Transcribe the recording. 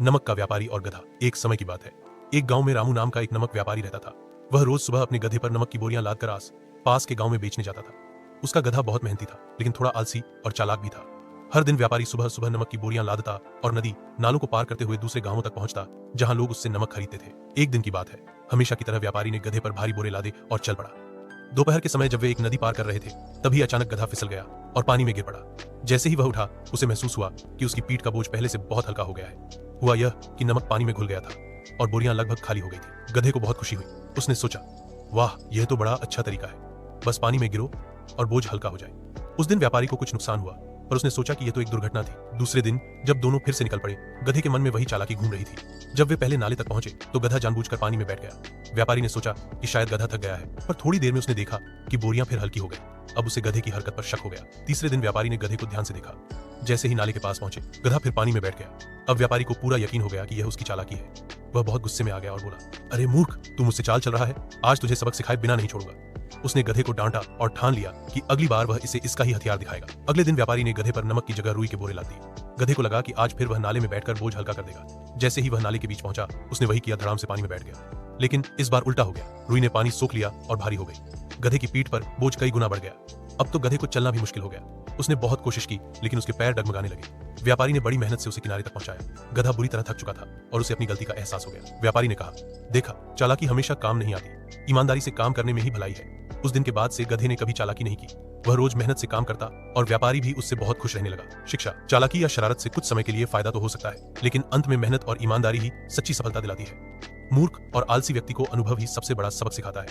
नमक का व्यापारी और गधा। एक समय की बात है, एक गांव में रामू नाम का एक नमक व्यापारी रहता था। वह रोज सुबह अपने गधे पर नमक की बोरियां लादकर पास के गांव में बेचने जाता था। उसका गधा बहुत मेहनती था, लेकिन थोड़ा आलसी और चालाक भी था। हर दिन व्यापारी सुबह सुबह नमक की बोरियां लादता और नदी नालों को पार करते हुए दूसरे गांवों तक पहुंचता, जहां लोग उससे नमक खरीदते थे। एक दिन की बात है, हमेशा की तरह व्यापारी ने गधे पर भारी बोरे लादे और चल पड़ा। दोपहर के समय जब वे एक नदी पार कर रहे थे, तभी अचानक गधा फिसल गया और पानी में गिर पड़ा। जैसे ही वह उठा, उसे महसूस हुआ कि उसकी पीठ का बोझ पहले से बहुत हल्का हो गया है। हुआ यह कि नमक पानी में घुल गया था और बोरियां लगभग खाली हो गई थी। गधे को बहुत खुशी हुई। उसने सोचा, वाह, यह तो बड़ा अच्छा तरीका है, बस पानी में गिरो और बोझ हल्का हो जाए। उस दिन व्यापारी को कुछ नुकसान हुआ, पर उसने सोचा कि यह तो एक दुर्घटना थी। दूसरे दिन जब दोनों फिर से निकल पड़े, गधे के मन में वही चालाकी घूम रही थी। जब वे पहले नाले तक पहुंचे तो गधा जानबूझकर पानी में बैठ गया। व्यापारी ने सोचा कि शायद गधा थक गया है, पर थोड़ी देर में उसने देखा कि बोरियां फिर हल्की हो गई। अब उसे गधे की हरकत पर शक हो गया। तीसरे दिन व्यापारी ने गधे को ध्यान से देखा। जैसे ही नाले के पास पहुंचे, गधा फिर पानी में बैठ गया। अब व्यापारी को पूरा यकीन हो गया कि यह उसकी चालाकी है। वह बहुत गुस्से में आ गया और बोला, अरे मूर्ख, तू मुझसे चाल चल रहा है, आज तुझे सबक सिखाए बिना नहीं छोड़ूंगा। उसने गधे को डांटा और ठान लिया कि अगली बार वह इसे इसका ही हथियार दिखाएगा। अगले दिन व्यापारी ने गधे पर नमक की जगह रुई के बोरे लाद दिए। गधे को लगा कि आज फिर वह नाले में बैठकर बोझ हल्का कर देगा। जैसे ही वह नाले के बीच पहुंचा, उसने वही किया, धड़ाम से पानी में बैठ गया। लेकिन इस बार उल्टा हो गया। रुई ने पानी सोख लिया और भारी हो गई। गधे की पीठ पर बोझ कई गुना बढ़ गया। अब तो गधे को चलना भी मुश्किल हो गया। उसने बहुत कोशिश की, लेकिन उसके पैर डगमगाने लगे। व्यापारी ने बड़ी मेहनत से उसे किनारे तक पहुंचाया। गधा बुरी तरह थक चुका था और उसे अपनी गलती का एहसास हो गया। व्यापारी ने कहा, देखा, चालाकी हमेशा काम नहीं आती, ईमानदारी से काम करने में ही भलाई है। उस दिन के बाद से गधे ने कभी चालाकी नहीं की। वह रोज मेहनत से काम करता और व्यापारी भी उससे बहुत खुश रहने लगा। शिक्षा, चालाकी या शरारत से कुछ समय के लिए फायदा तो हो सकता है, लेकिन अंत में मेहनत और ईमानदारी ही सच्ची सफलता दिलाती है। मूर्ख और आलसी व्यक्ति को अनुभव ही सबसे बड़ा सबक सिखाता है।